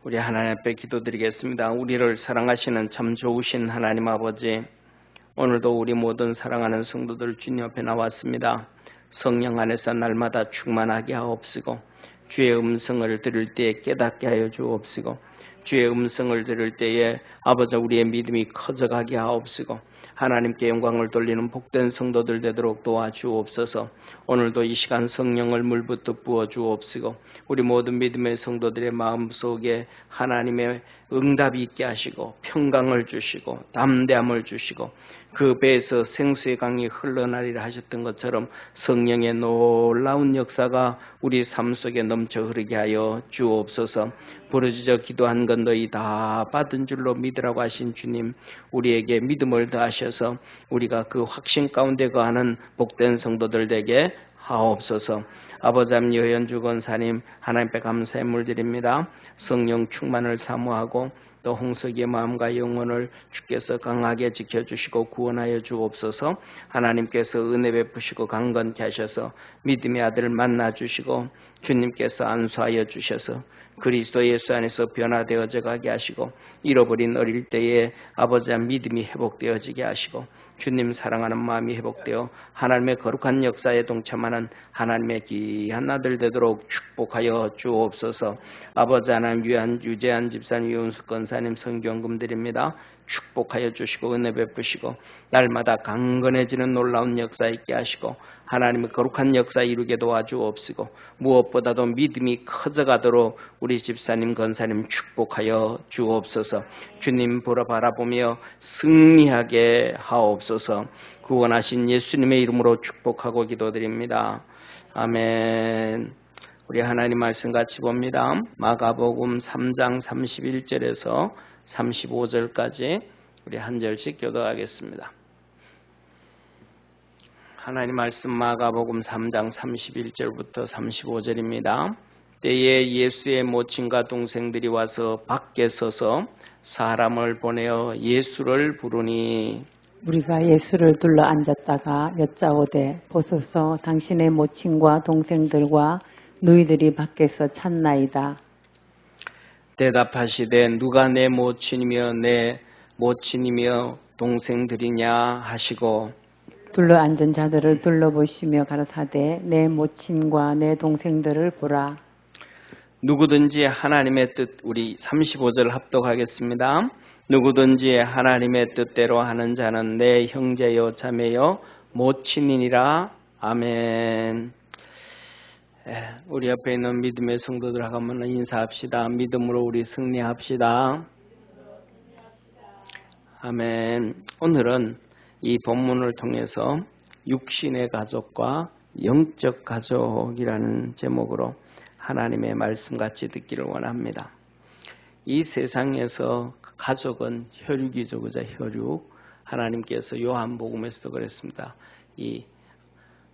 우리 하나님 앞에 기도드리겠습니다. 우리를 사랑하시는 참 좋으신 하나님 아버지, 오늘도 우리 모든 사랑하는 성도들 주님 앞에 나왔습니다. 성령 안에서 날마다 충만하게 하옵시고, 주의 음성을 들을 때에 깨닫게 하여 주옵시고, 주의 음성을 들을 때에 아버지 우리의 믿음이 커져가게 하옵시고, 하나님께 영광을 돌리는 복된 성도들 되도록 도와주옵소서. 오늘도 이 시간 성령을 물붓듯 부어주옵시고, 우리 모든 믿음의 성도들의 마음속에 하나님의 응답이 있게 하시고, 평강을 주시고 담대함을 주시고, 그 배에서 생수의 강이 흘러나리라 하셨던 것처럼 성령의 놀라운 역사가 우리 삶 속에 넘쳐 흐르게 하여 주옵소서. 부르짖어 기도한 건 너희 다 받은 줄로 믿으라고 하신 주님, 우리에게 믿음을 더하셔서 우리가 그 확신 가운데 거하는 복된 성도들 되게 하옵소서. 아버지 하나님, 여현주 권사님 하나님께 감사의 물드립니다. 성령 충만을 사모하고 또 홍석이의 마음과 영혼을 주께서 강하게 지켜주시고 구원하여 주옵소서. 하나님께서 은혜 베푸시고 강건케 하셔서 믿음의 아들을 만나주시고 주님께서 안수하여 주셔서 그리스도 예수 안에서 변화되어져 가게 하시고, 잃어버린 어릴 때에 아버지의 믿음이 회복되어지게 하시고, 주님 사랑하는 마음이 회복되어 하나님의 거룩한 역사에 동참하는 하나님의 귀한 아들 되도록 축복하여 주옵소서. 아버지 하나님, 유재한 집사님, 유은수 권사님 성경금 드립니다. 축복하여 주시고 은혜 베푸시고 날마다 강건해지는 놀라운 역사 있게 하시고 하나님의 거룩한 역사 이루게 도와주옵시고, 무엇보다도 믿음이 커져가도록 우리 집사님 권사님 축복하여 주옵소서. 주님 바라보며 승리하게 하옵소서. 구원하신 예수님의 이름으로 축복하고 기도드립니다. 아멘. 우리 하나님 말씀 같이 봅니다. 마가복음 3장 31절에서 35절까지 우리 한 절씩 교도하겠습니다. 하나님 말씀 마가복음 3장 31절부터 35절입니다. 때에 예수의 모친과 동생들이 와서 밖에 서서 사람을 보내어 예수를 부르니, 우리가 예수를 둘러 앉았다가 여짜오되 보소서 당신의 모친과 동생들과 너희들이 밖에서 찾나이다. 대답하시되 누가 내 모친이며 내 모친이며 동생들이냐 하시고, 둘러 앉은 자들을 둘러보시며 가라사대 내 모친과 내 동생들을 보라. 누구든지 하나님의 뜻, 우리 35절 합독하겠습니다. 누구든지 하나님의 뜻대로 하는 자는 내 형제요 자매요 모친이니라. 아멘. 우리 옆에 있는 믿음의 성도들하고 한번 인사합시다. 믿음으로 우리 승리합시다. 아멘. 오늘은 이 본문을 통해서 육신의 가족과 영적 가족이라는 제목으로 하나님의 말씀같이 듣기를 원합니다. 이 세상에서 가족은 혈육이죠. 그죠? 혈육. 하나님께서 요한복음에서도 그랬습니다. 이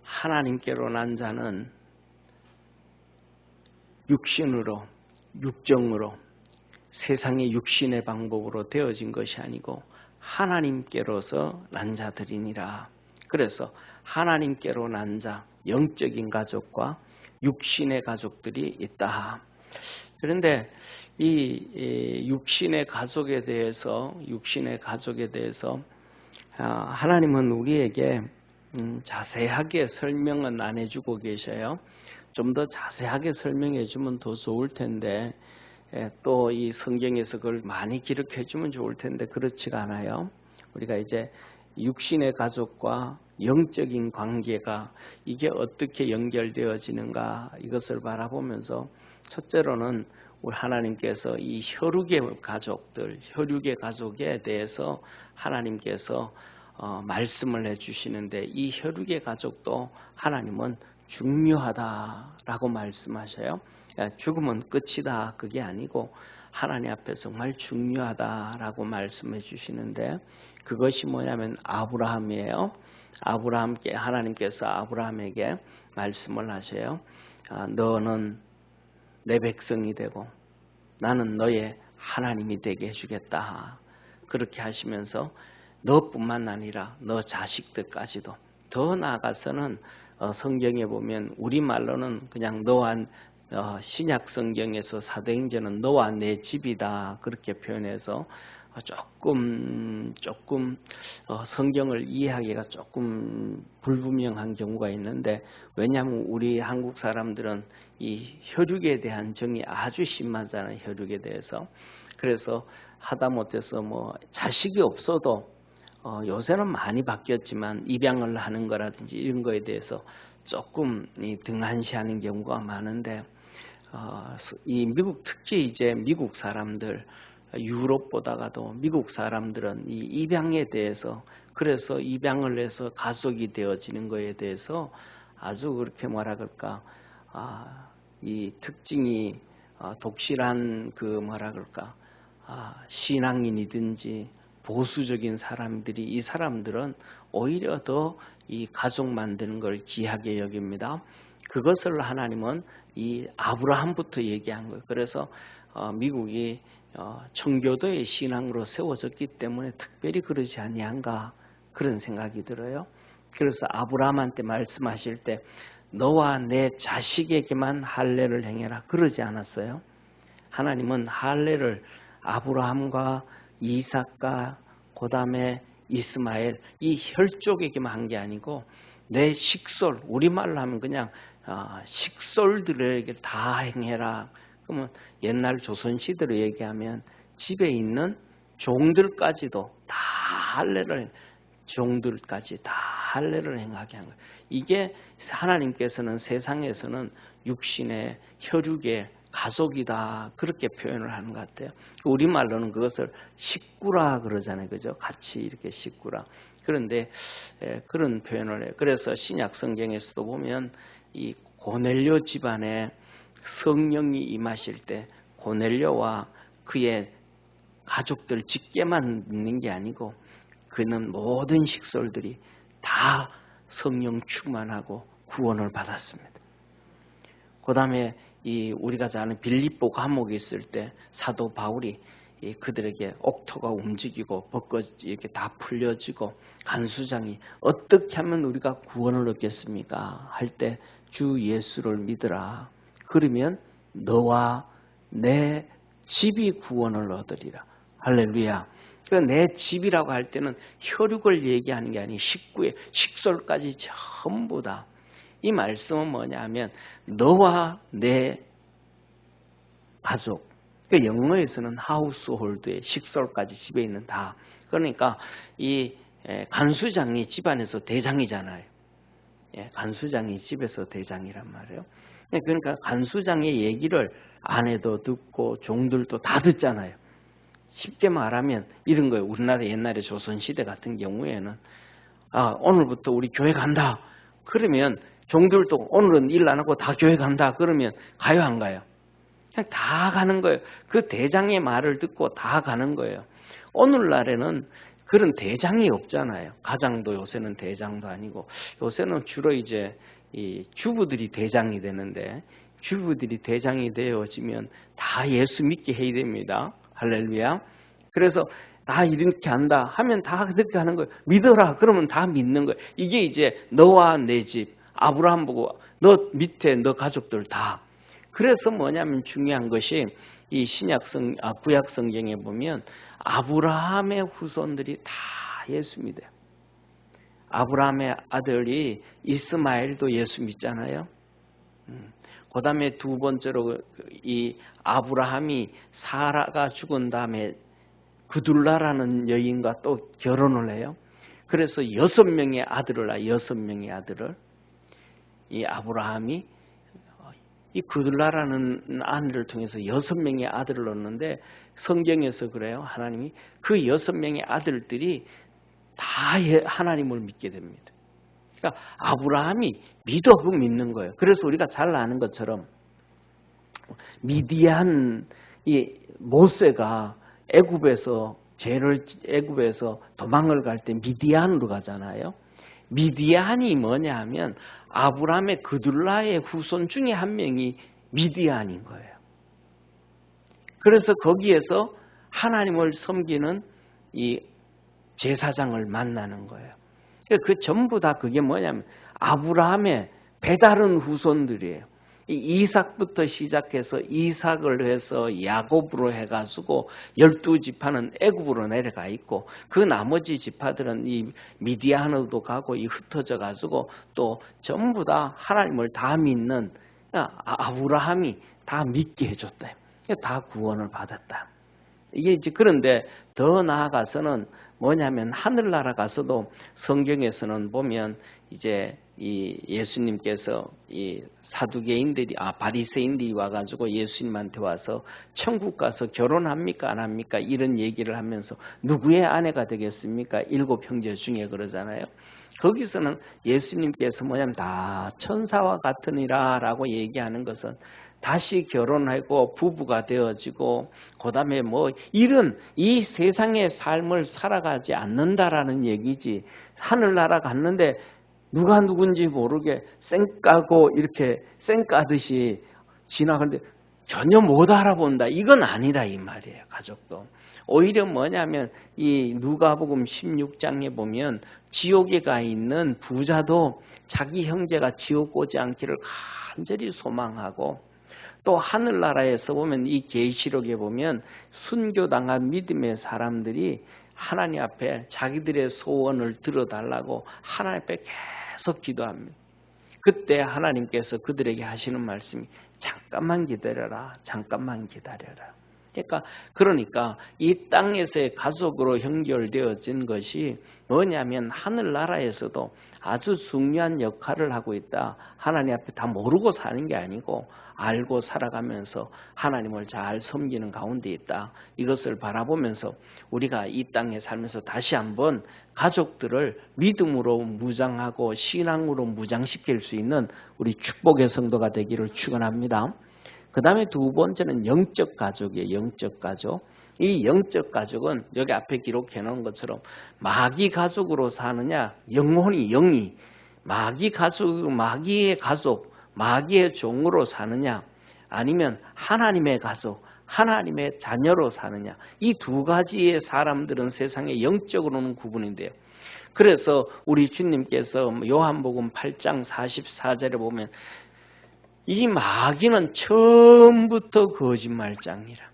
하나님께로 난 자는 육신으로, 육정으로, 세상의 육신의 방법으로 되어진 것이 아니고 하나님께로서 난 자들이니라. 그래서 하나님께로 난 자, 영적인 가족과 육신의 가족들이 있다. 그런데 이 육신의 가족에 대해서 하나님은 우리에게 자세하게 설명은 안 해주고 계셔요. 좀 더 자세하게 설명해 주면 더 좋을 텐데, 또 이 성경에서 그걸 많이 기록해 주면 좋을 텐데 그렇지가 않아요. 우리가 이제 육신의 가족과 영적인 관계가 이게 어떻게 연결되어지는가, 이것을 바라보면서 첫째로는 우리 하나님께서 이 혈육의 가족에 대해서 하나님께서 말씀을 해주시는데, 이 혈육의 가족도 하나님은 중요하다라고 말씀하셔요. 죽으면 끝이다, 그게 아니고 하나님 앞에 정말 중요하다라고 말씀해 주시는데, 그것이 뭐냐면 아브라함이에요. 하나님께서 아브라함에게 말씀을 하세요. 너는 내 백성이 되고 나는 너의 하나님이 되게 해주겠다. 그렇게 하시면서 너뿐만 아니라 너 자식들까지도, 더 나아가서는 성경에 보면 우리말로는 그냥 너와 신약 성경에서 사도행전은 너와 내 집이다 그렇게 표현해서 조금 성경을 이해하기가 조금 불분명한 경우가 있는데, 왜냐하면 우리 한국 사람들은 이 혈육에 대한 정이 아주 심하잖아요. 혈육에 대해서. 그래서 하다못해서 뭐 자식이 없어도 요새는 많이 바뀌었지만 입양을 하는 거라든지 이런 거에 대해서 조금 등한시하는 경우가 많은데, 이 미국, 특히 이제 미국 사람들, 유럽보다가도 미국 사람들은 이 입양에 대해서, 그래서 입양을 해서 가족이 되어지는 거에 대해서 아주 그렇게 뭐라 그럴까, 이 특징이 독실한 그 뭐라 그럴까, 신앙인이든지 보수적인 사람들이, 이 사람들은 오히려 더 이 가족 만드는 걸 귀하게 여깁니다. 그것을 하나님은 이 아브라함부터 얘기한 거예요. 그래서 미국이 청교도의 신앙으로 세워졌기 때문에 특별히 그러지 아니한가 그런 생각이 들어요. 그래서 아브라함한테 말씀하실 때 너와 내 자식에게만 할례를 행해라 그러지 않았어요. 하나님은 할례를 아브라함과 이삭과 그 다음에 이스마엘, 이 혈족에게만 한 게 아니고 내 식솔, 우리말로 하면 그냥 식솔들에게 다 행해라. 그러면 옛날 조선시대로 얘기하면 집에 있는 종들까지도 다 할례를, 종들까지 다 할례를 행하게 한 거예요. 이게 하나님께서는 세상에서는 육신의 혈육의 가족이다 그렇게 표현을 하는 것 같아요. 우리말로는 그것을 식구라 그러잖아요. 그죠? 같이 이렇게 식구라. 그런데 그런 표현을 해요. 그래서 신약 성경에서도 보면 이 고넬료 집안에 성령이 임하실 때 고넬료와 그의 가족들 직계만 있는 게 아니고 그는 모든 식솔들이 다 성령 충만하고 구원을 받았습니다. 그 다음에 우리가 잘 아는 빌립보 감옥에 있을 때 사도 바울이 그들에게 옥토가 움직이고 벚꽃 이렇게 다 풀려지고 간수장이 어떻게 하면 우리가 구원을 얻겠습니까? 할 때 주 예수를 믿으라. 그러면 너와 내 집이 구원을 얻으리라. 할렐루야. 내 집이라고 할 때는 혈육을 얘기하는 게 아니고 식구의 식솔까지 전부 다. 이 말씀은 뭐냐면 너와 내 가족, 영어에서는 하우스홀드의 식솔까지 집에 있는 다. 그러니까 이 간수장이 집안에서 대장이잖아요. 간수장이 집에서 대장이란 말이에요. 그러니까 간수장의 얘기를 아내도 듣고 종들도 다 듣잖아요. 쉽게 말하면 이런 거예요. 우리나라 옛날에 조선시대 같은 경우에는 오늘부터 우리 교회 간다. 그러면 종들도 오늘은 일 안 하고 다 교회 간다. 그러면 가요 안 가요? 그냥 다 가는 거예요. 그 대장의 말을 듣고 다 가는 거예요. 오늘날에는 그런 대장이 없잖아요. 가장도 요새는 대장도 아니고 요새는 주로 이제 이 주부들이 대장이 되는데 주부들이 대장이 되어지면 다 예수 믿게 해야 됩니다. 할렐루야. 그래서 다 이렇게 한다 하면 다 그렇게 하는 거예요. 믿어라 그러면 다 믿는 거예요. 이게 이제 너와 내 집, 아브라함 보고 너 밑에 너 가족들 다. 그래서 뭐냐면 중요한 것이 이 구약 성경에 보면 아브라함의 후손들이 다 예수 믿어요. 아브라함의 아들이 이스마엘도 예수 믿잖아요. 그 다음에 두 번째로 이 아브라함이 사라가 죽은 다음에 그둘라라는 여인과 또 결혼을 해요. 그래서 6명의 아들을 낳아요. 6명의 아들을. 이 아브라함이 이 그둘라라는 아내를 통해서 6명의 아들을 얻는데 성경에서 그래요. 하나님이 그 6명의 아들들이 다 하나님을 믿게 됩니다. 그러니까 아브라함이 믿어 믿는 거예요. 그래서 우리가 잘 아는 것처럼 미디안 이 모세가 애굽에서 도망을 갈 때 미디안으로 가잖아요. 미디안이 뭐냐 하면 아브라함의 그둘라의 후손 중에 한 명이 미디안인 거예요. 그래서 거기에서 하나님을 섬기는 이 제사장을 만나는 거예요. 그 전부 다 그게 뭐냐면 아브라함의 배다른 후손들이에요. 이 이삭부터 시작해서 이삭을 해서 야곱으로 해가지고 12지파는 애굽으로 내려가 있고 그 나머지 지파들은 이 미디안으로도 가고 이 흩어져 가지고 또 전부 다 하나님을 다 믿는 아브라함이 다 믿게 해줬다. 다 구원을 받았다. 이게 이제 그런데 더 나아가서는 뭐냐면 하늘나라 가서도 성경에서는 보면 이제 이 예수님께서 이 사두개인들이 바리새인들이 와가지고 예수님한테 와서 천국 가서 결혼합니까 안 합니까 이런 얘기를 하면서 누구의 아내가 되겠습니까? 7 형제 중에 그러잖아요. 거기서는 예수님께서 뭐냐면 다 천사와 같으니라라고 얘기하는 것은 다시 결혼하고 부부가 되어지고 그다음에 뭐 이런 이 세상의 삶을 살아가지 않는다라는 얘기지. 하늘나라 갔는데 누가 누군지 모르게 쌩까고 이렇게 쌩까듯이 지나가는데 전혀 못 알아본다. 이건 아니라 이 말이에요. 가족도. 오히려 뭐냐면 이 누가복음 16장에 보면 지옥에 가 있는 부자도 자기 형제가 지옥 오지 않기를 간절히 소망하고 또 하늘나라에서 보면 이 계시록에 보면 순교당한 믿음의 사람들이 하나님 앞에 자기들의 소원을 들어달라고 하나님 앞에 계속 기도합니다. 그때 하나님께서 그들에게 하시는 말씀이 잠깐만 기다려라. 잠깐만 기다려라. 그러니까 이 땅에서의 가족으로 연결되어진 것이 뭐냐면 하늘나라에서도 아주 중요한 역할을 하고 있다. 하나님 앞에 다 모르고 사는 게 아니고 알고 살아가면서 하나님을 잘 섬기는 가운데 있다. 이것을 바라보면서 우리가 이 땅에 살면서 다시 한번 가족들을 믿음으로 무장하고 신앙으로 무장시킬 수 있는 우리 축복의 성도가 되기를 축원합니다. 그 다음에 두 번째는 영적 가족이에요. 영적 가족. 이 영적 가족은 여기 앞에 기록해 놓은 것처럼 마귀 가족으로 사느냐, 영이 마귀 가족, 마귀의 가족, 마귀의 종으로 사느냐, 아니면 하나님의 가족, 하나님의 자녀로 사느냐. 이 두 가지의 사람들은 세상에 영적으로는 구분인데요. 그래서 우리 주님께서 요한복음 8장 44절에 보면 이 마귀는 처음부터 거짓말장이라.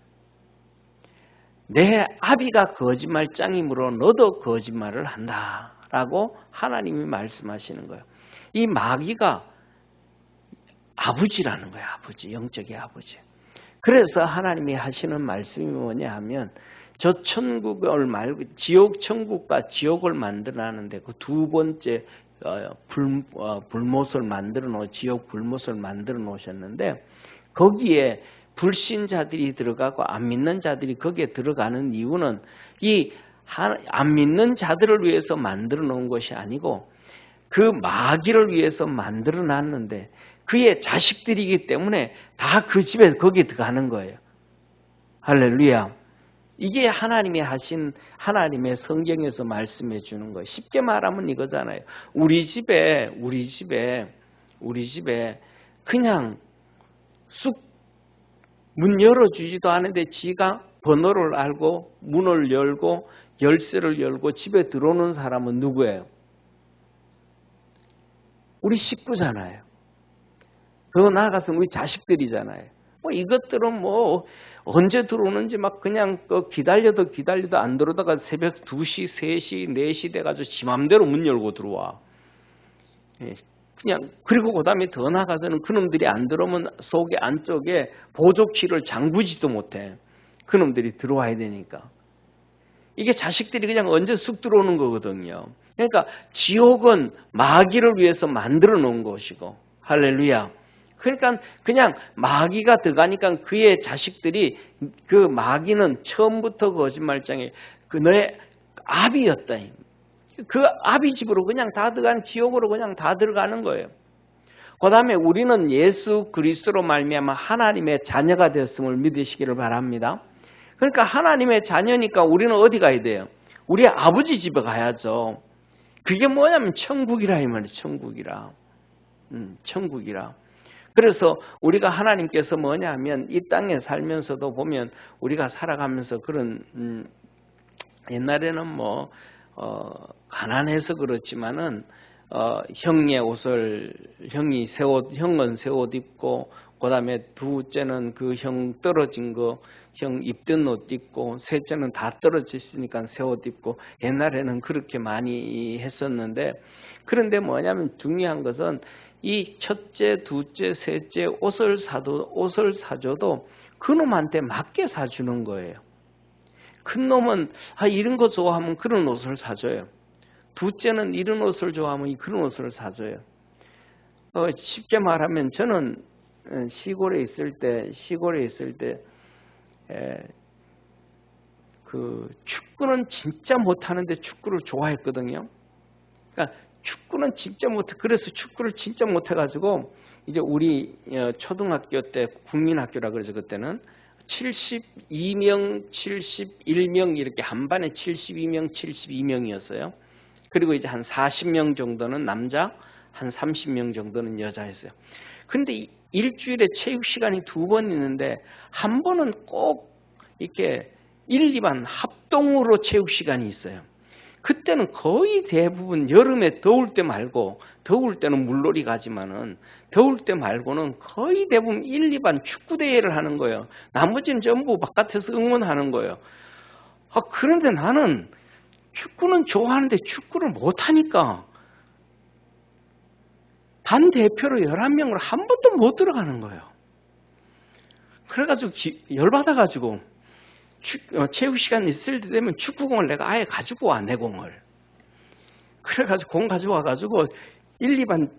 내 아비가 거짓말장이므로 너도 거짓말을 한다라고 하나님이 말씀하시는 거예요. 이 마귀가 아버지라는 거예요. 아버지, 영적의 아버지. 그래서 하나님이 하시는 말씀이 뭐냐 하면 저 천국을 말고 지옥 천국과 지옥을 만들어내는데 그 두 번째 불못을 만들어 놓 지옥 불못을 만들어 놓으셨는데 거기에 불신자들이 들어가고 안 믿는 자들이 거기에 들어가는 이유는 이 안 믿는 자들을 위해서 만들어 놓은 것이 아니고 그 마귀를 위해서 만들어 놨는데 그의 자식들이기 때문에 다 그 집에 거기에 들어가는 거예요. 할렐루야. 이게 하나님이 하신 하나님의 성경에서 말씀해 주는 거예요. 쉽게 말하면 이거잖아요. 우리 집에 그냥 쑥 문 열어주지도 않은데 지가 번호를 알고 문을 열고 열쇠를 열고 집에 들어오는 사람은 누구예요? 우리 식구잖아요. 더 나아가서는 우리 자식들이잖아요. 이것들은 언제 들어오는지 막 그냥 기다려도 안 들어오다가 새벽 2시, 3시, 4시 돼가지고 지 맘대로 문 열고 들어와. 그냥 그리고 그다음에 더 나아가서는 그놈들이 안 들어오면 속에 안쪽에 보조키를 잠그지도 못해. 그놈들이 들어와야 되니까. 이게 자식들이 그냥 언제 쑥 들어오는 거거든요. 그러니까 지옥은 마귀를 위해서 만들어 놓은 것이고, 할렐루야. 그러니까 그냥 마귀가 들어가니까 그의 자식들이 그 마귀는 처음부터 거짓말장에 너의 아비였다. 그 아비 집으로 그냥 다 들어가는 지옥으로 그냥 다 들어가는 거예요. 그 다음에 우리는 예수 그리스도로 말미암아 하나님의 자녀가 되었음을 믿으시기를 바랍니다. 그러니까 하나님의 자녀니까 우리는 어디 가야 돼요? 우리 아버지 집에 가야죠. 그게 뭐냐면 천국이라 이 말이에요. 천국이라. 그래서 우리가 하나님께서 뭐냐면 이 땅에 살면서도 보면 우리가 살아가면서 그런 옛날에는 가난해서 그렇지만은 형의 옷을 형은 새 옷 입고 그다음에 둘째는 그 형 떨어진 거, 형 입던 옷 입고, 셋째는 다 떨어졌으니까 새 옷 입고. 옛날에는 그렇게 많이 했었는데, 그런데 뭐냐면 중요한 것은 이 첫째, 둘째, 셋째 옷을 사줘도 그놈한테 맞게 사주는 거예요. 큰 놈은 이런 거 좋아하면 그런 옷을 사줘요. 둘째는 이런 옷을 좋아하면 그런 옷을 사줘요. 쉽게 말하면 저는 시골에 있을 때 그 축구는 진짜 못하는데 축구를 좋아했거든요. 그러니까 축구는 진짜 못해. 그래서 축구를 진짜 못해가지고 이제 우리 초등학교 때 국민학교라 그러죠. 그때는 72명, 71명 이렇게 한 반에 72명, 72명이었어요. 그리고 이제 한 40명 정도는 남자, 한 30명 정도는 여자였어요. 근데 일주일에 체육 시간이 2번 있는데 한 번은 꼭 이렇게 1, 2반 합동으로 체육 시간이 있어요. 그때는 거의 대부분 여름에 더울 때 말고, 더울 때는 물놀이 가지만은 더울 때 말고는 거의 대부분 1, 2반 축구 대회를 하는 거예요. 나머지는 전부 바깥에서 응원하는 거예요. 그런데 나는 축구는 좋아하는데 축구를 못하니까 반 대표로 11명으로 한 번도 못 들어가는 거예요. 그래가지고 열받아가지고 체육 시간 있을 때 되면 축구공을 내가 아예 가지고 와, 내 공을. 그래가지고 공 가져와가지고 1, 2반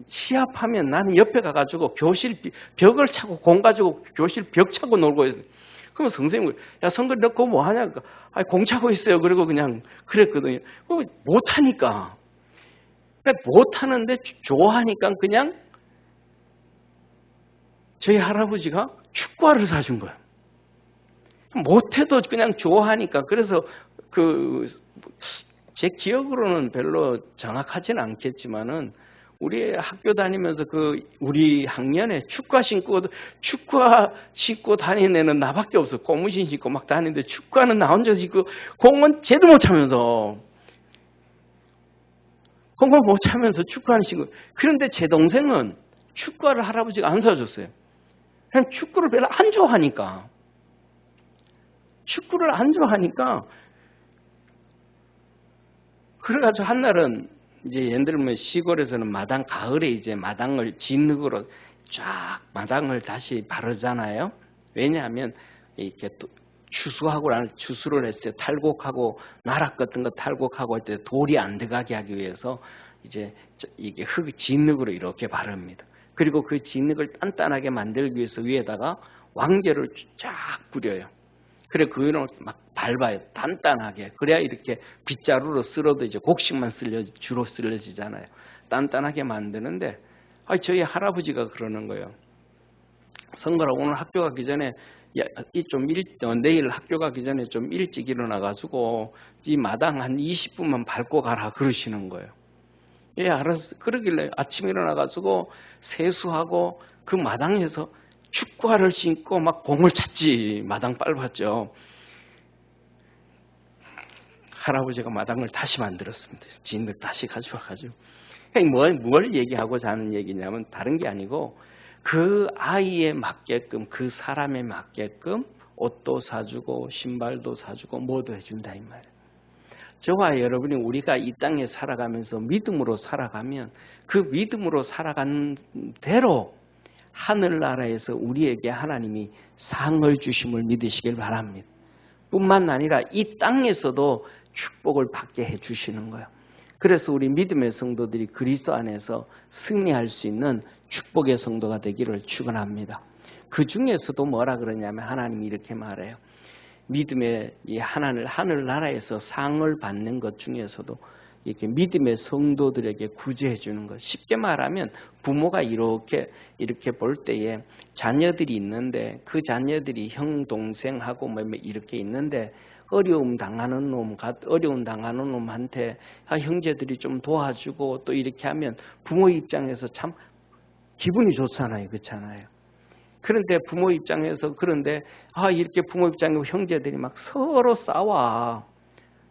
시합하면 나는 옆에 가가지고 교실 벽을 차고 공 가지고 교실 벽 차고 놀고 있어요. 그러면 선생님이 야 성근 너 그거 뭐 하냐? 공 차고 있어요. 그리고 그냥 그랬거든요. 못하니까. 못하는데 좋아하니까 그냥 저희 할아버지가 축구화를 사준 거예요. 못해도 그냥 좋아하니까. 그래서 제 기억으로는 별로 정확하지는 않겠지만은 우리 학교 다니면서 우리 학년에 축구화 신고 다니는 애는 나밖에 없어. 고무신 신고 막 다니는데 축구화는 나 혼자 신고 공은 제도 못 차면서 축구화는 신고. 그런데 제 동생은 축구화를 할아버지가 안 사줬어요. 그냥 축구를 별로 안 좋아하니까. 그래가지고 한날은 이제 예를 들면 시골에서는 가을에 이제 마당을 진흙으로 쫙 마당을 다시 바르잖아요. 왜냐하면 이렇게 또 추수를 했어요. 탈곡하고 나락 같은 거 탈곡하고 할 때 돌이 안 들어가게 하기 위해서 이제 이게 진흙으로 이렇게 바릅니다. 그리고 그 진흙을 단단하게 만들기 위해서 위에다가 왕겨를 쫙 뿌려요. 그래 그거는 막 밟아요. 단단하게. 그래야 이렇게 빗자루로 쓸어도 이제 곡식만 주로 쓸려지잖아요. 단단하게 만드는데 저희 할아버지가 그러는 거예요. 성걸아 오늘 학교 가기 전에 내일 학교 가기 전에 좀 일찍 일어나가지고 이 마당 한 20분만 밟고 가라 그러시는 거예요. 예, 알았어. 그러길래 아침에 일어나가지고 세수하고 그 마당에서 축구화를 신고 막 공을 찼지. 마당 밟았죠. 할아버지가 마당을 다시 만들었습니다. 진흙 다시 가져와가지고. 뭘 얘기하고자 하는 얘기냐면 다른 게 아니고 그 아이에 맞게끔 그 사람에 맞게끔 옷도 사주고 신발도 사주고 뭐도 해준다 이 말이에요. 저와 여러분이 우리가 이 땅에 살아가면서 믿음으로 살아가면 그 믿음으로 살아가는 대로 하늘나라에서 우리에게 하나님이 상을 주심을 믿으시길 바랍니다. 뿐만 아니라 이 땅에서도 축복을 받게 해주시는 거예요. 그래서 우리 믿음의 성도들이 그리스도 안에서 승리할 수 있는 축복의 성도가 되기를 축원합니다. 그 중에서도 뭐라 그러냐면 하나님이 이렇게 말해요. 믿음의 이 하늘나라에서 상을 받는 것 중에서도 이렇게 믿음의 성도들에게 구제해 주는 것. 쉽게 말하면 부모가 이렇게 볼 때에 자녀들이 있는데 그 자녀들이 형 동생하고 이렇게 있는데 어려움 당하는 놈한테 형제들이 좀 도와주고 또 이렇게 하면 부모 입장에서 참 기분이 좋잖아요. 그렇잖아요. 그런데 부모 입장에서 이렇게 부모 입장에 형제들이 막 서로 싸워.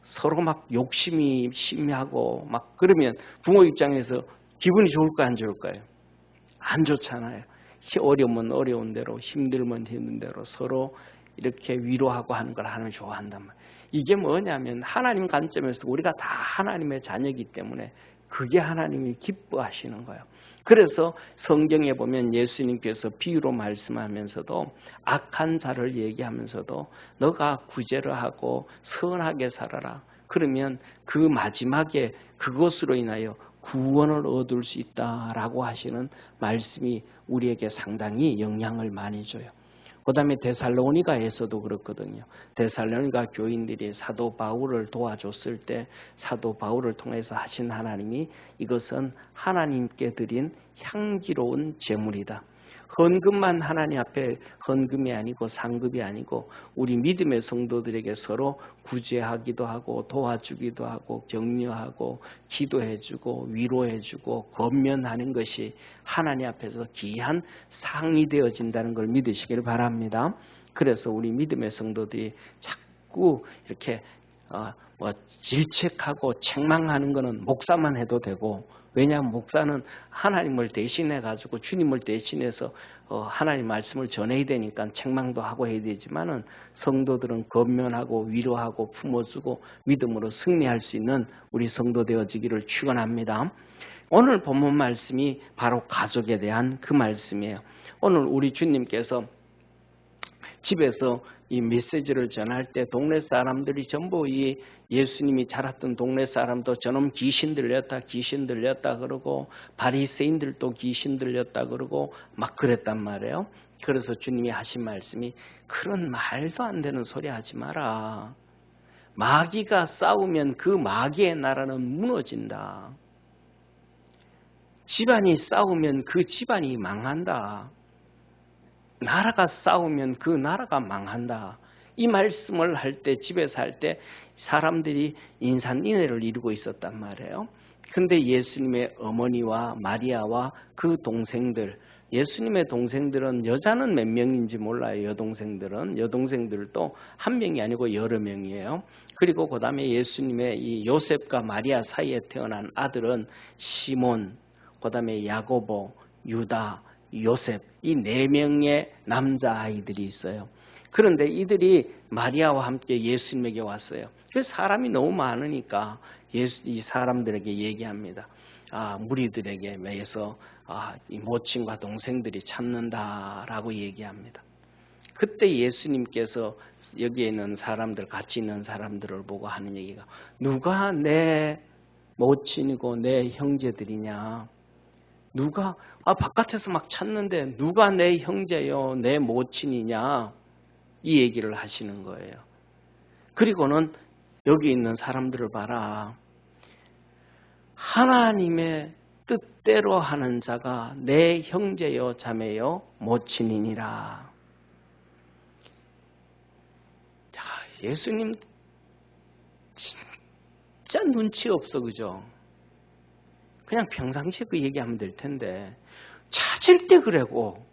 서로 막 욕심이 심하고 막 그러면 부모 입장에서 기분이 좋을까요? 안 좋을까요? 안 좋잖아요. 어려우면 어려운 대로, 힘들면 힘든 대로 서로 이렇게 위로하고 하는 걸 하나님 좋아한단 말이에요. 이게 뭐냐면 하나님 관점에서 우리가 다 하나님의 자녀이기 때문에 그게 하나님이 기뻐하시는 거예요. 그래서 성경에 보면 예수님께서 비유로 말씀하면서도 악한 자를 얘기하면서도 너가 구제를 하고 선하게 살아라. 그러면 그 마지막에 그것으로 인하여 구원을 얻을 수 있다라고 하시는 말씀이 우리에게 상당히 영향을 많이 줘요. 그 다음에 데살로니가에서도 그렇거든요. 데살로니가 교인들이 사도 바울을 도와줬을 때 사도 바울을 통해서 하신 하나님이 이것은 하나님께 드린 향기로운 제물이다. 헌금만 하나님 앞에 헌금이 아니고 상급이 아니고 우리 믿음의 성도들에게 서로 구제하기도 하고 도와주기도 하고 격려하고 기도해주고 위로해주고 권면하는 것이 하나님 앞에서 귀한 상이 되어진다는 걸 믿으시길 바랍니다. 그래서 우리 믿음의 성도들이 자꾸 이렇게 질책하고 책망하는 것은 목사만 해도 되고, 왜냐하면 목사는 하나님을 대신해 가지고 주님을 대신해서 하나님 말씀을 전해야 되니까 책망도 하고 해야 되지만은 성도들은 권면하고 위로하고 품어주고 믿음으로 승리할 수 있는 우리 성도 되어지기를 축원합니다. 오늘 본문 말씀이 바로 가족에 대한 그 말씀이에요. 오늘 우리 주님께서 집에서 이 메시지를 전할 때 동네 사람들이 전부 이 예수님이 자랐던 동네 사람도 저놈 귀신 들렸다 그러고 바리새인들도 귀신 들렸다 그러고 막 그랬단 말이에요. 그래서 주님이 하신 말씀이 그런 말도 안 되는 소리 하지 마라. 마귀가 싸우면 그 마귀의 나라는 무너진다. 집안이 싸우면 그 집안이 망한다. 나라가 싸우면 그 나라가 망한다. 이 말씀을 할 때 집에서 할 때 사람들이 인산인해를 이루고 있었단 말이에요. 그런데 예수님의 어머니와 마리아와 그 동생들, 예수님의 동생들은 여자는 몇 명인지 몰라요. 여동생들도 한 명이 아니고 여러 명이에요. 그리고 그 다음에 예수님의 이 요셉과 마리아 사이에 태어난 아들은 시몬, 그 다음에 야고보, 유다, 요셉, 이 네 명의 남자아이들이 있어요. 그런데 이들이 마리아와 함께 예수님에게 왔어요. 그래서 사람이 너무 많으니까 이 사람들에게 얘기합니다. 무리들에게 매서 이 모친과 동생들이 찾는다라고 얘기합니다. 그때 예수님께서 여기에 있는 사람들, 같이 있는 사람들을 보고 하는 얘기가 누가 내 모친이고 내 형제들이냐? 누가 바깥에서 막 찾는데 누가 내 형제요 내 모친이냐 이 얘기를 하시는 거예요. 그리고는 여기 있는 사람들을 봐라. 하나님의 뜻대로 하는 자가 내 형제요 자매요 모친이니라. 자, 예수님 진짜 눈치 없어, 그죠? 그냥 평상시에 그 얘기하면 될 텐데 찾을 때 그래고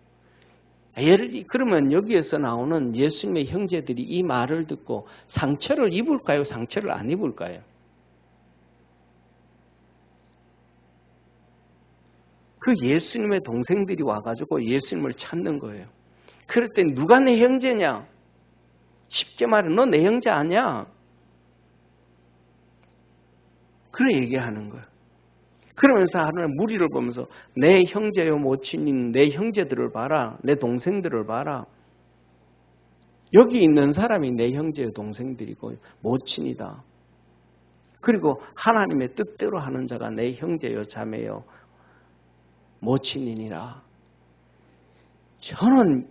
그러면 여기에서 나오는 예수님의 형제들이 이 말을 듣고 상처를 입을까요? 상처를 안 입을까요? 그 예수님의 동생들이 와가지고 예수님을 찾는 거예요. 그럴 때 누가 내 형제냐? 쉽게 말해 너 내 형제 아니야? 그래 얘기하는 거예요. 그러면서 하나님 무리를 보면서 내 형제요 모친인 내 형제들을 봐라. 내 동생들을 봐라. 여기 있는 사람이 내 형제요 동생들이고 모친이다. 그리고 하나님의 뜻대로 하는 자가 내 형제요 자매요 모친이니라. 저는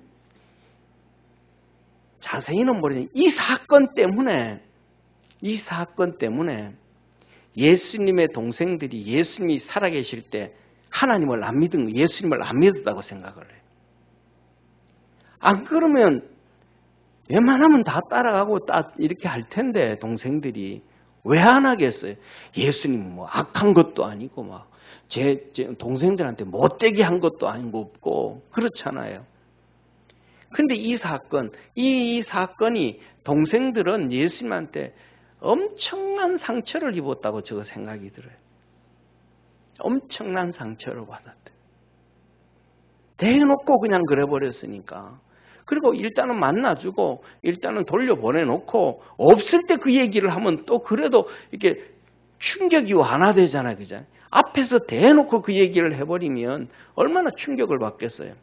자세히는 모르지만 이 사건 때문에 예수님의 동생들이 예수님이 살아계실 때 하나님을 안 믿은 거, 예수님을 안 믿었다고 생각을 해요. 안 그러면 웬만하면 다 따라가고 이렇게 할 텐데 동생들이 왜 안 하겠어요? 예수님 뭐 악한 것도 아니고 막 제 동생들한테 못되게 한 것도 아니고 없고 그렇잖아요. 그런데 이 사건이 동생들은 예수님한테 엄청난 상처를 입었다고 저거 생각이 들어요. 엄청난 상처를 받았대. 대놓고 그냥 그래버렸으니까. 그리고 일단은 만나주고 일단은 돌려보내놓고 없을 때 그 얘기를 하면 또 그래도 이렇게 충격이 완화되잖아요. 그죠? 앞에서 대놓고 그 얘기를 해버리면 얼마나 충격을 받겠어요.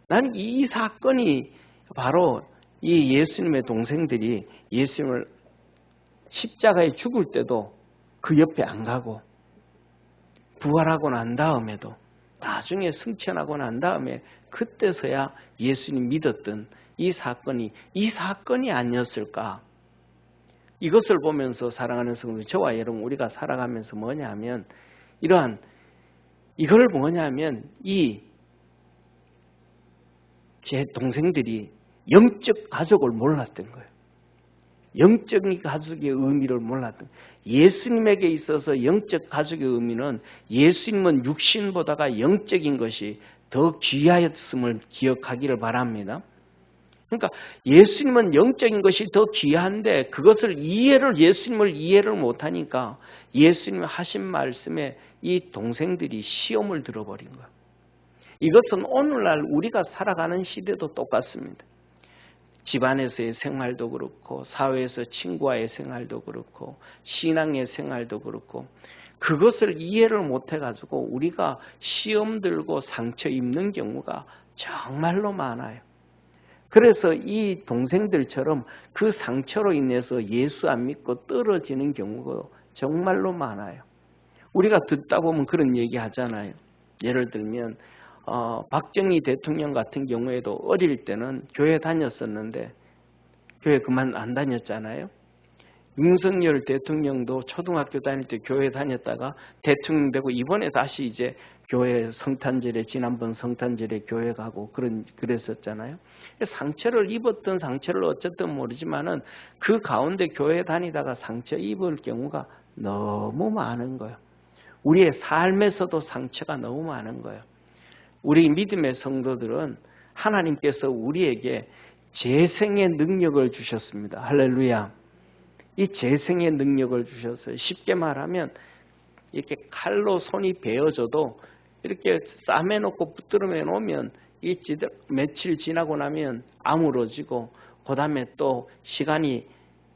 나는 이 사건이 바로 이 예수님의 동생들이 예수님을 십자가에 죽을 때도 그 옆에 안 가고 부활하고 난 다음에도 나중에 승천하고 난 다음에 그때서야 예수님 믿었던 이 사건이 아니었을까. 이것을 보면서 사랑하는 성도 저와 여러분 우리가 살아가면서 뭐냐면 이걸 뭐냐면 제 동생들이 영적 가족을 몰랐던 거예요. 영적 가족의 의미를 몰랐던 거예요. 예수님에게 있어서 영적 가족의 의미는 예수님은 육신보다가 영적인 것이 더 귀하였음을 기억하기를 바랍니다. 그러니까 예수님은 영적인 것이 더 귀한데 그것을 예수님을 이해를 못하니까 예수님이 하신 말씀에 이 동생들이 시험을 들어버린 거예요. 이것은 오늘날 우리가 살아가는 시대도 똑같습니다. 집안에서의 생활도 그렇고 사회에서 친구와의 생활도 그렇고 신앙의 생활도 그렇고 그것을 이해를 못해가지고 우리가 시험 들고 상처 입는 경우가 정말로 많아요. 그래서 이 동생들처럼 그 상처로 인해서 예수 안 믿고 떨어지는 경우가 정말로 많아요. 우리가 듣다 보면 그런 얘기 하잖아요. 예를 들면 박정희 대통령 같은 경우에도 어릴 때는 교회 다녔었는데 교회 그만 안 다녔잖아요. 윤석열 대통령도 초등학교 다닐 때 교회 다녔다가 대통령 되고 이번에 다시 이제 교회 성탄절에 지난번 성탄절에 교회 가고 그랬었잖아요. 상처를 입었던 상처를 어쨌든 모르지만은 그 가운데 교회 다니다가 상처 입을 경우가 너무 많은 거예요. 우리의 삶에서도 상처가 너무 많은 거예요. 우리 믿음의 성도들은 하나님께서 우리에게 재생의 능력을 주셨습니다. 할렐루야. 이 재생의 능력을 주셨어요. 쉽게 말하면 이렇게 칼로 손이 베어져도 이렇게 싸매놓고 붙들어 놓으면 며칠 지나고 나면 아물어지고 그 다음에 또 시간이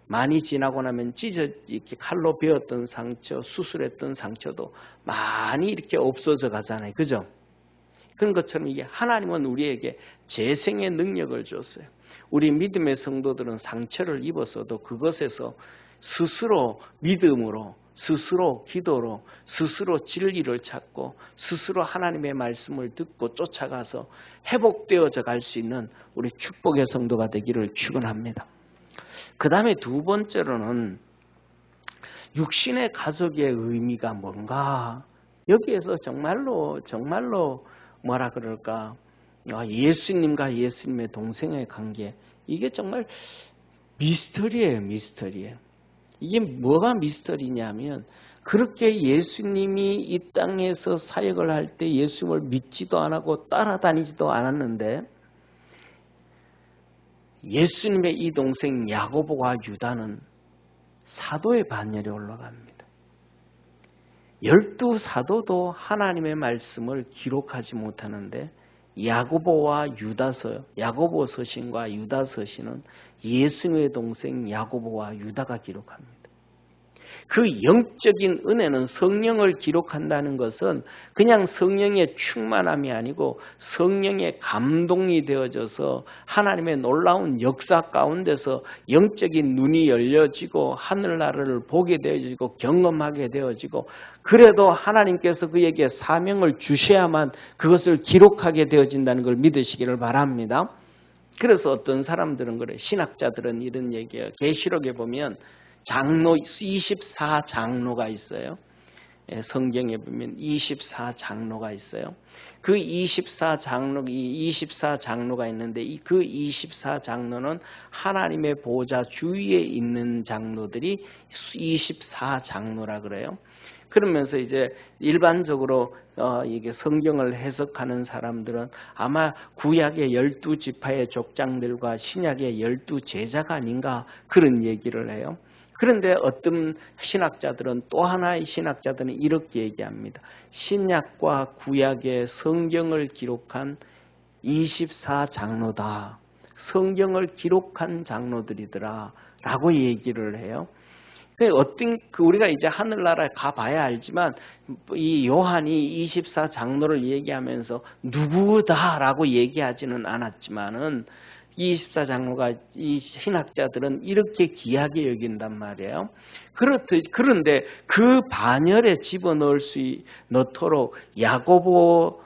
많이 지나고 나면 이렇게 칼로 베었던 상처, 수술했던 상처도 많이 이렇게 없어져 가잖아요. 그죠? 그런 것처럼 이게 하나님은 우리에게 재생의 능력을 줬어요. 우리 믿음의 성도들은 상처를 입었어도 그것에서 스스로 믿음으로, 스스로 기도로, 스스로 진리를 찾고 스스로 하나님의 말씀을 듣고 쫓아가서 회복되어져 갈 수 있는 우리 축복의 성도가 되기를 축원합니다. 그 다음에 두 번째로는 육신의 가족의 의미가 뭔가 여기에서 정말로 뭐라 그럴까 예수님과 예수님의 동생의 관계 이게 정말 미스터리예요. 이게 뭐가 미스터리냐면 그렇게 예수님이 이 땅에서 사역을 할 때 예수님을 믿지도 않았고 따라다니지도 않았는데 예수님의 이 동생 야고보와 유다는 사도의 반열에 올라갑니다. 12 사도도 하나님의 말씀을 기록하지 못하는데 야고보 서신과 유다 서신은 예수님의 동생 야고보와 유다가 기록합니다. 그 영적인 은혜는 성령을 기록한다는 것은 그냥 성령의 충만함이 아니고 성령의 감동이 되어져서 하나님의 놀라운 역사 가운데서 영적인 눈이 열려지고 하늘나라를 보게 되어지고 경험하게 되어지고 그래도 하나님께서 그에게 사명을 주셔야만 그것을 기록하게 되어진다는 걸 믿으시기를 바랍니다. 그래서 어떤 사람들은 그래 신학자들은 이런 얘기해요. 계시록에 보면 장로 24장로가 있어요. 성경에 보면 24장로가 있어요. 그 24장로가 있는데 그 24장로는 하나님의 보좌 주위에 있는 장로들이 24장로라 그래요. 그러면서 이제 일반적으로 이게 성경을 해석하는 사람들은 아마 구약의 12지파의 족장들과 신약의 12제자가 아닌가 그런 얘기를 해요. 그런데 어떤 신학자들은 또 하나의 신학자들은 이렇게 얘기합니다. 신약과 구약의 성경을 기록한 24장로다. 성경을 기록한 장로들이더라. 라고 얘기를 해요. 우리가 이제 하늘나라에 가봐야 알지만 이 요한이 24장로를 얘기하면서 누구다라고 얘기하지는 않았지만은 24장로가 이 신학자들은 이렇게 귀하게 여긴단 말이에요. 그런데 그 반열에 넣도록 야고보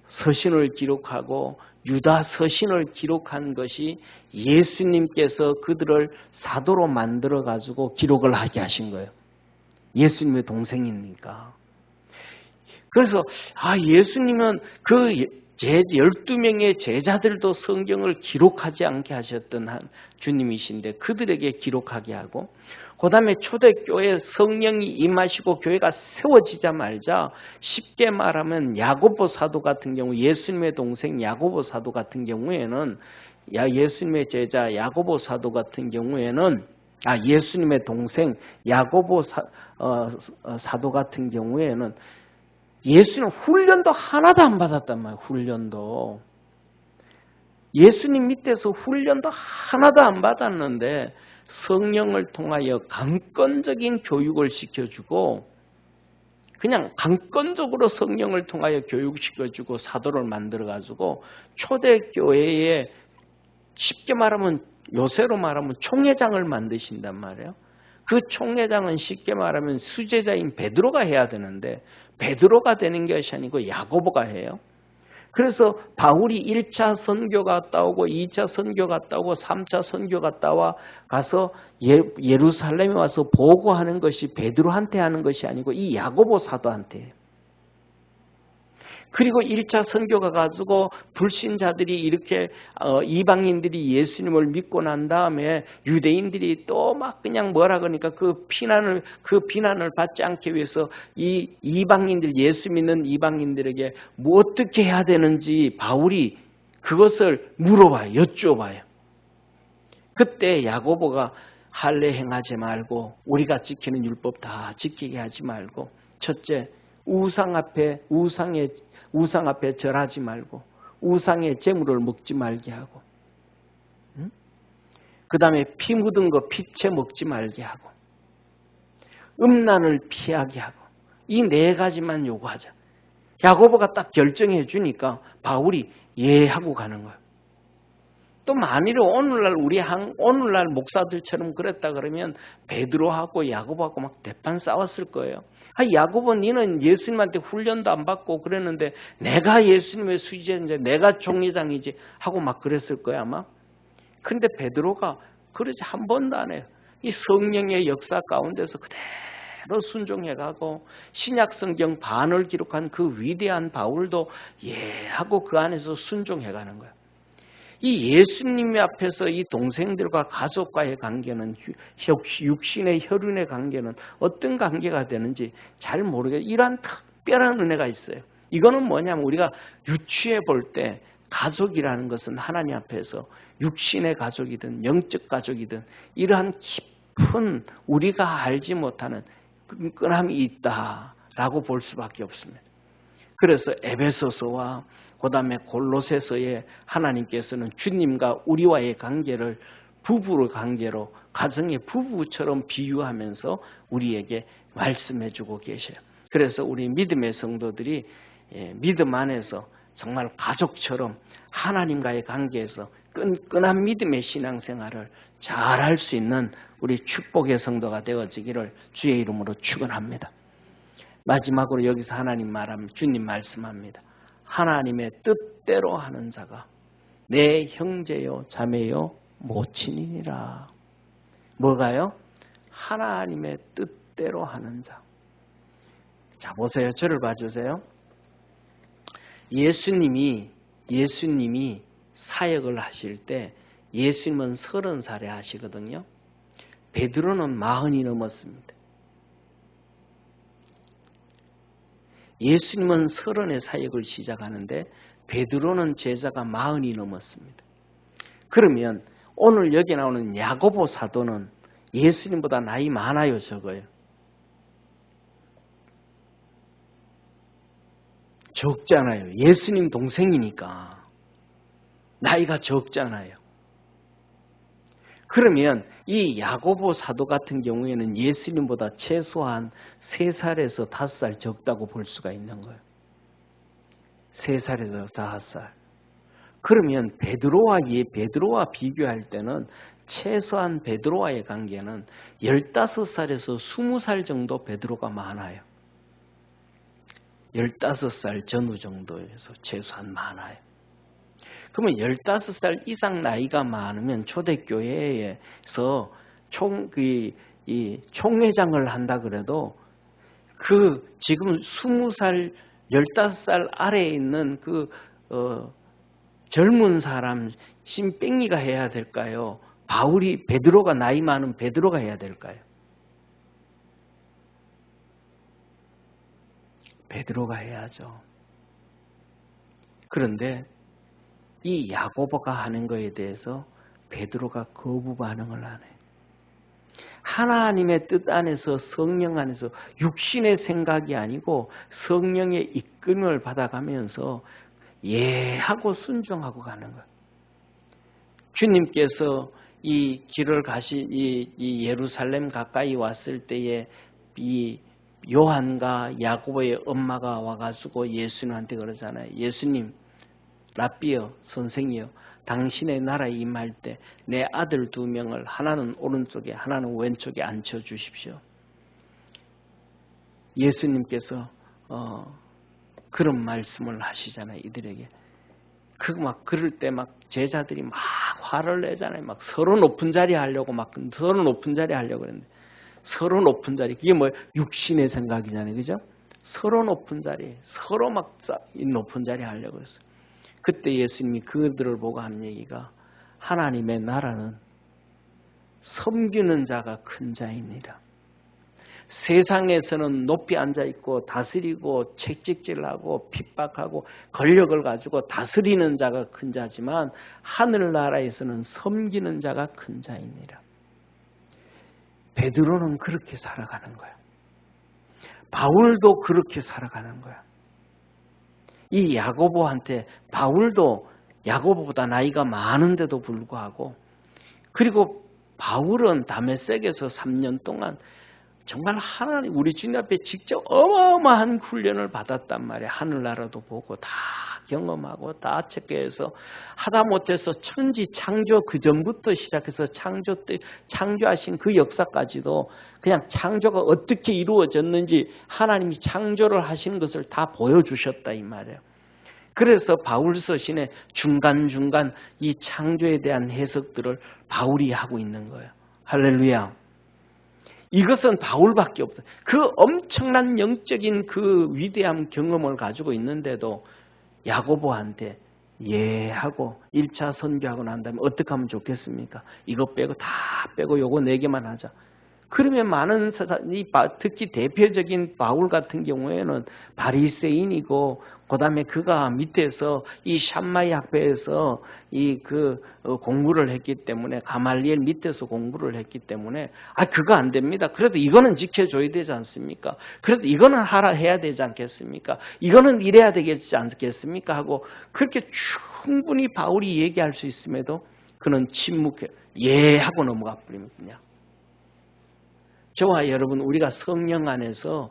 서신을 기록하고 유다 서신을 기록한 것이 예수님께서 그들을 사도로 만들어 가지고 기록을 하게 하신 거예요. 예수님의 동생이니까. 그래서 예수님은 그 12명의 제자들도 성경을 기록하지 않게 하셨던 주님이신데 그들에게 기록하게 하고, 그 다음에 초대교회에 성령이 임하시고 교회가 세워지자마자 쉽게 말하면 야고보 사도 같은 경우, 예수님의 동생 야고보 사도 같은 경우에는, 예수님의 제자 야고보 사도 같은 경우에는, 예수님의 동생 야고보 사도 같은 경우에는 예수님 훈련도 하나도 안 받았단 말이에요. 훈련도. 예수님 밑에서 훈련도 하나도 안 받았는데 성령을 통하여 강권적인 교육을 시켜주고, 그냥 강권적으로 성령을 통하여 교육시켜주고 사도를 만들어가지고 초대교회에 쉽게 말하면, 요새로 말하면 총회장을 만드신단 말이에요. 그 총회장은 쉽게 말하면 수제자인 베드로가 해야 되는데 베드로가 되는 것이 아니고 야고보가 해요. 그래서 바울이 1차 선교 갔다 오고 2차 선교 갔다 오고 3차 선교 갔다 와 가서 예루살렘에 와서 보고하는 것이 베드로한테 하는 것이 아니고 이 야고보 사도한테 해요. 그리고 1차 선교가 가지고 불신자들이 이렇게 이방인들이 예수님을 믿고 난 다음에 유대인들이 또 막 그냥 뭐라 그러니까 그 비난을 받지 않기 위해서 이 이방인들, 예수 믿는 이방인들에게 뭐 어떻게 해야 되는지 바울이 그것을 물어봐요. 여쭤봐요. 그때 야고보가 할례 행하지 말고 우리가 지키는 율법 다 지키게 하지 말고, 첫째, 우상 앞에 절하지 말고 우상의 재물을 먹지 말게 하고, 그 다음에 피 묻은 거 피채 먹지 말게 하고, 음란을 피하게 하고, 이 4가지만 요구하자. 야고보가 딱 결정해 주니까 바울이 예 하고 가는 거예요. 또 만일에 오늘날 목사들처럼 그랬다 그러면 베드로하고 야고보하고 막 대판 싸웠을 거예요. 야고보, 니는 예수님한테 훈련도 안 받고 그랬는데 내가 예수님의 수제자인지 내가 총회장이지 하고 막 그랬을 거야 아마. 근데 베드로가 그러지 한 번도 안 해요. 이 성령의 역사 가운데서 그대로 순종해가고 신약 성경 반을 기록한 그 위대한 바울도 예 하고 그 안에서 순종해가는 거예요. 이 예수님 앞에서 이 동생들과 가족과의 관계는, 육신의 혈연의 관계는 어떤 관계가 되는지 잘 모르겠어요. 이러한 특별한 은혜가 있어요. 이거는 뭐냐면 우리가 유추해 볼 때 가족이라는 것은 하나님 앞에서 육신의 가족이든 영적 가족이든 이러한 깊은 우리가 알지 못하는 끈끈함이 있다라고 볼 수밖에 없습니다. 그래서 에베소서와 그 다음에 골로새서에 하나님께서는 주님과 우리와의 관계를 부부의 관계로, 가정의 부부처럼 비유하면서 우리에게 말씀해 주고 계셔요. 그래서 우리 믿음의 성도들이 믿음 안에서 정말 가족처럼 하나님과의 관계에서 끈끈한 믿음의 신앙생활을 잘할 수 있는 우리 축복의 성도가 되어지기를 주의 이름으로 축원합니다. 마지막으로 여기서 주님 말씀합니다. 하나님의 뜻대로 하는 자가 내 형제요 자매요 모친이니라. 뭐가요? 하나님의 뜻대로 하는 자. 자, 보세요. 저를 봐주세요. 예수님이 사역을 하실 때 예수님은 30살에 하시거든요. 베드로는 40이 넘었습니다. 예수님은 30의 사역을 시작하는데 베드로는 제자가 40이 넘었습니다. 그러면 오늘 여기 나오는 야고보 사도는 예수님보다 나이 많아요, 적어요? 적잖아요. 예수님 동생이니까 나이가 적잖아요. 그러면 이 야고보 사도 같은 경우에는 예수님보다 최소한 3살에서 5살 적다고 볼 수가 있는 거예요. 3살에서 5살. 그러면 베드로와 비교할 때는 최소한 베드로와의 관계는 15살에서 20살 정도 베드로가 많아요. 15살 전후 정도에서 최소한 많아요. 그러면 15살 이상 나이가 많으면 초대교회에서 총회장을 한다 그래도 지금 20살, 15살 아래에 있는 젊은 사람 신뺑이가 해야 될까요? 베드로가 나이 많은 베드로가 해야 될까요? 베드로가 해야죠. 그런데 이 야고보가 하는 거에 대해서 베드로가 거부 반응을 안 해요. 하나님의 뜻 안에서 성령 안에서 육신의 생각이 아니고 성령의 이끌림을 받아가면서 예하고 순종하고 가는 거예요. 주님께서 이 길을 이 예루살렘 가까이 왔을 때에 이 요한과 야고보의 엄마가 와가지고 예수님한테 그러잖아요. 예수님, 라비여, 선생이여, 당신의 나라에 임할 때 내 아들 2명을 하나는 오른쪽에 하나는 왼쪽에 앉혀주십시오. 예수님께서 그런 말씀을 하시잖아요. 이들에게. 그럴 때 제자들이 화를 내잖아요. 서로 높은 자리 하려고 서로 높은 자리 하려고 그랬는데 서로 높은 자리, 그게 육신의 생각이잖아요. 그죠? 서로 높은 자리, 서로 높은 자리 하려고 그랬어요. 그때 예수님이 그들을 보고 하는 얘기가 하나님의 나라는 섬기는 자가 큰 자입니다. 세상에서는 높이 앉아있고 다스리고 채찍질하고 핍박하고 권력을 가지고 다스리는 자가 큰 자지만 하늘나라에서는 섬기는 자가 큰 자입니다. 베드로는 그렇게 살아가는 거야. 바울도 그렇게 살아가는 거야. 이 야고보한테 바울도 야고보보다 나이가 많은데도 불구하고, 그리고 바울은 다메섹에서 3년 동안 정말 하나님 우리 주님 앞에 직접 어마어마한 훈련을 받았단 말이에요. 하늘나라도 보고 다 경험하고 다 체크해서 하다 못해서 천지 창조 그 전부터 시작해서 창조 때 창조하신 그 역사까지도 그냥 창조가 어떻게 이루어졌는지 하나님이 창조를 하시는 것을 다 보여주셨다 이 말이에요. 그래서 바울서신의 중간중간 이 창조에 대한 해석들을 바울이 하고 있는 거예요. 할렐루야. 이것은 바울밖에 없어요. 그 엄청난 영적인 그 위대한 경험을 가지고 있는데도 야고보한테 하고 1차 선교하고 난 다음에 어떻게 하면 좋겠습니까? 이거 빼고 다 빼고 요거 4개만 하자. 그러면 많은 사람이 특히 대표적인 바울 같은 경우에는 바리새인이고 그다음에 그가 밑에서 이 샴마이 학배에서 공부를 했기 때문에 가말리엘 밑에서 공부를 했기 때문에 그거 안 됩니다. 그래도 이거는 지켜줘야 되지 않습니까? 그래도 이거는 해야 되지 않겠습니까? 이거는 이래야 되겠지 않겠습니까? 하고 그렇게 충분히 바울이 얘기할 수 있음에도 그는 침묵해 하고 넘어가 버립니다. 그냥. 저와 여러분 우리가 성령 안에서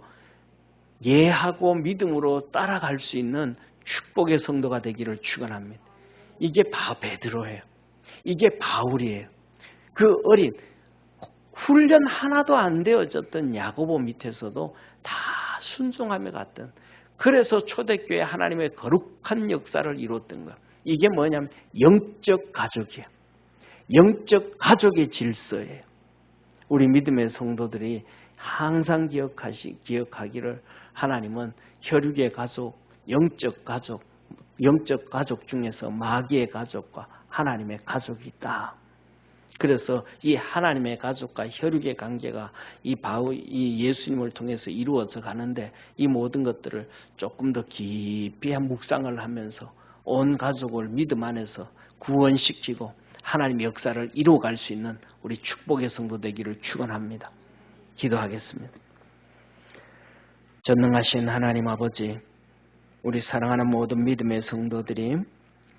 예하고 믿음으로 따라갈 수 있는 축복의 성도가 되기를 축원합니다. 이게 베드로예요. 이게 바울이에요. 그 어린 훈련 하나도 안 되어졌던 야고보 밑에서도 다 순종하며 갔던, 그래서 초대교회 하나님의 거룩한 역사를 이뤘던 거예요. 이게 뭐냐면 영적 가족이에요. 영적 가족의 질서예요. 우리 믿음의 성도들이 항상 기억하기를 하나님은 혈육의 가족, 영적 가족 중에서 마귀의 가족과 하나님의 가족이 있다. 그래서 이 하나님의 가족과 혈육의 관계가 이 예수님을 통해서 이루어져 가는데 이 모든 것들을 조금 더 깊이 묵상을 하면서 온 가족을 믿음 안에서 구원시키고 하나님의 역사를 이루어갈 수 있는 우리 축복의 성도 되기를 축원합니다. 기도하겠습니다. 전능하신 하나님 아버지, 우리 사랑하는 모든 믿음의 성도들이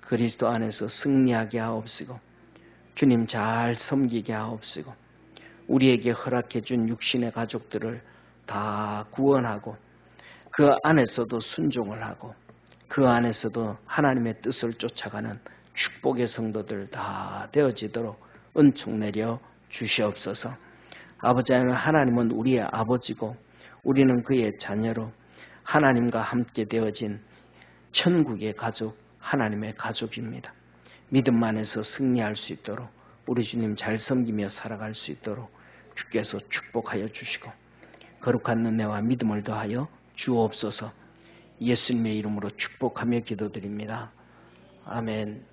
그리스도 안에서 승리하게 하옵시고 주님 잘 섬기게 하옵시고 우리에게 허락해 준 육신의 가족들을 다 구원하고 그 안에서도 순종을 하고 그 안에서도 하나님의 뜻을 쫓아가는 축복의 성도들 다 되어지도록 은총 내려 주시옵소서. 아버지 하나님은 우리의 아버지고 우리는 그의 자녀로 하나님과 함께 되어진 천국의 가족, 하나님의 가족입니다. 믿음 안에서 승리할 수 있도록 우리 주님 잘 섬기며 살아갈 수 있도록 주께서 축복하여 주시고 거룩한 은혜와 믿음을 더하여 주옵소서. 예수님의 이름으로 축복하며 기도드립니다. 아멘.